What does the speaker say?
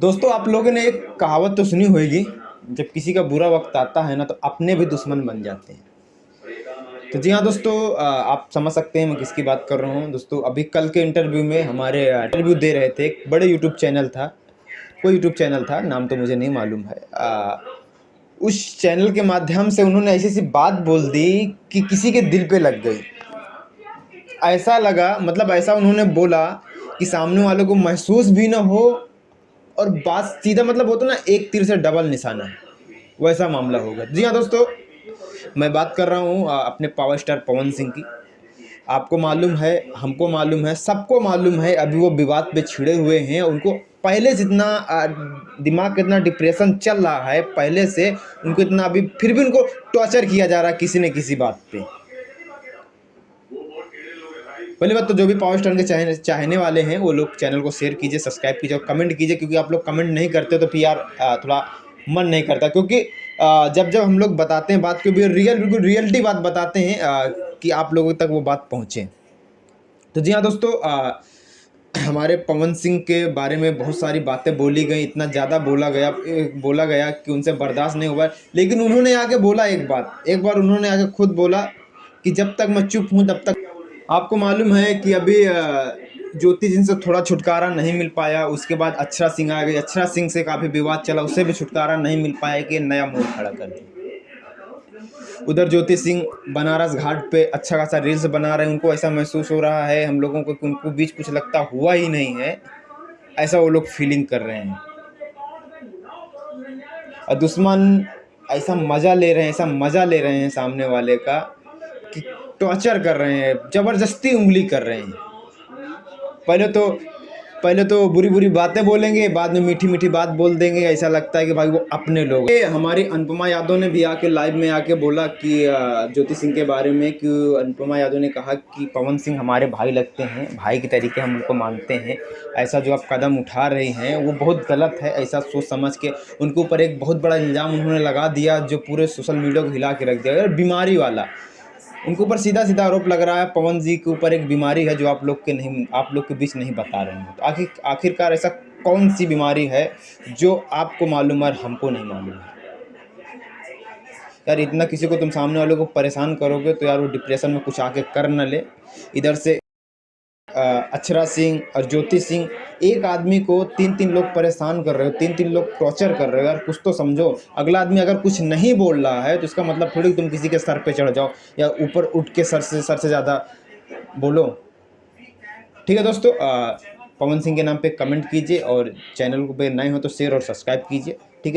दोस्तों, आप लोगों ने एक कहावत तो सुनी होगी, जब किसी का बुरा वक्त आता है ना तो अपने भी दुश्मन बन जाते हैं। तो जी हाँ दोस्तों, आप समझ सकते हैं मैं किसकी बात कर रहा हूँ। दोस्तों, अभी कल के इंटरव्यू में हमारे इंटरव्यू दे रहे थे, एक बड़े यूट्यूब चैनल था। कोई यूट्यूब चैनल था, नाम तो मुझे नहीं मालूम है। उस चैनल के माध्यम से उन्होंने ऐसी सी बात बोल दी कि किसी के दिल पे लग गई। ऐसा लगा, मतलब ऐसा उन्होंने बोला कि सामने वालों को महसूस भी ना हो, और बात सीधा, मतलब होता ना, एक तीर से डबल निशाना, वैसा मामला होगा। जी हाँ दोस्तों, मैं बात कर रहा हूँ अपने पावर स्टार पवन सिंह की। आपको मालूम है, हमको मालूम है, सबको मालूम है, अभी वो विवाद पे छिड़े हुए हैं। उनको पहले जितना दिमाग का इतना डिप्रेशन चल रहा है पहले से, उनको इतना अभी फिर भी उनको टॉर्चर किया जा रहा है किसी न किसी बात पे। पहली बात तो जो भी पावर स्टार के चाहने वाले हैं वो लोग चैनल को शेयर कीजिए, सब्सक्राइब कीजिए और कमेंट कीजिए, क्योंकि आप लोग कमेंट नहीं करते तो फिर यार थोड़ा मन नहीं करता। क्योंकि जब जब हम लोग बताते हैं बात को भी बिल्कुल रियलिटी बात बताते हैं, कि आप लोगों तक वो बात पहुँचे। तो जी हाँ दोस्तों, हमारे पवन सिंह के बारे में बहुत सारी बातें बोली गई, इतना ज़्यादा बोला गया कि उनसे बर्दाश्त नहीं हुआ। लेकिन उन्होंने आके बोला एक बार उन्होंने आके खुद बोला कि जब तक मैं चुप हूँ तब तक। आपको मालूम है कि अभी ज्योति जिनसे थोड़ा छुटकारा नहीं मिल पाया, उसके बाद अक्षरा सिंह आ गई। अक्षरा सिंह से काफ़ी विवाद चला, उससे भी छुटकारा नहीं मिल पाया कि नया मोड़ खड़ा कर दिया। उधर ज्योति सिंह बनारस घाट पे अच्छा खासा रील्स बना रहे हैं, उनको ऐसा महसूस हो रहा है हम लोगों को कि उनको बीच कुछ लगता हुआ ही नहीं है, ऐसा वो लोग फीलिंग कर रहे हैं। और दुश्मन ऐसा मज़ा ले रहे हैं सामने वाले का कि टॉर्चर कर रहे हैं, ज़बरदस्ती उंगली कर रहे हैं। पहले तो पहले तो बुरी बुरी बातें बोलेंगे, बाद में मीठी मीठी बात बोल देंगे, ऐसा लगता है कि भाई वो अपने लोग। ये हमारी अनुपमा यादव ने भी आके लाइव में आके बोला कि ज्योति सिंह के बारे में, कि अनुपमा यादव ने कहा कि पवन सिंह हमारे भाई लगते हैं, भाई की तरीके हम उनको मानते हैं। ऐसा जो आप कदम उठा रहे हैं वो बहुत गलत है। ऐसा सोच समझ के उनके ऊपर एक बहुत बड़ा इल्ज़ाम उन्होंने लगा दिया, जो पूरे सोशल मीडिया को हिला के रख दिया, बीमारी वाला। उनके ऊपर सीधा सीधा आरोप लग रहा है, पवन जी के ऊपर एक बीमारी है जो आप लोग के बीच नहीं बता रहे हैं। तो आखिरकार ऐसा कौन सी बीमारी है जो आपको मालूम है और हमको नहीं मालूम है? यार, इतना किसी को तुम सामने वाले को परेशान करोगे तो यार वो डिप्रेशन में कुछ आके कर न ले। इधर से अक्षरा सिंह और ज्योति सिंह, एक आदमी को तीन तीन लोग परेशान कर रहे हो, तीन तीन लोग टॉर्चर कर रहे हो। यार कुछ तो समझो। अगला आदमी अगर कुछ नहीं बोल रहा है तो इसका मतलब थोड़ी तुम किसी के सर पे चढ़ जाओ या ऊपर उठ के सर से ज़्यादा बोलो। ठीक है दोस्तों, पवन सिंह के नाम पे कमेंट कीजिए और चैनल को पे नए हो तो शेयर और सब्सक्राइब कीजिए। ठीक है।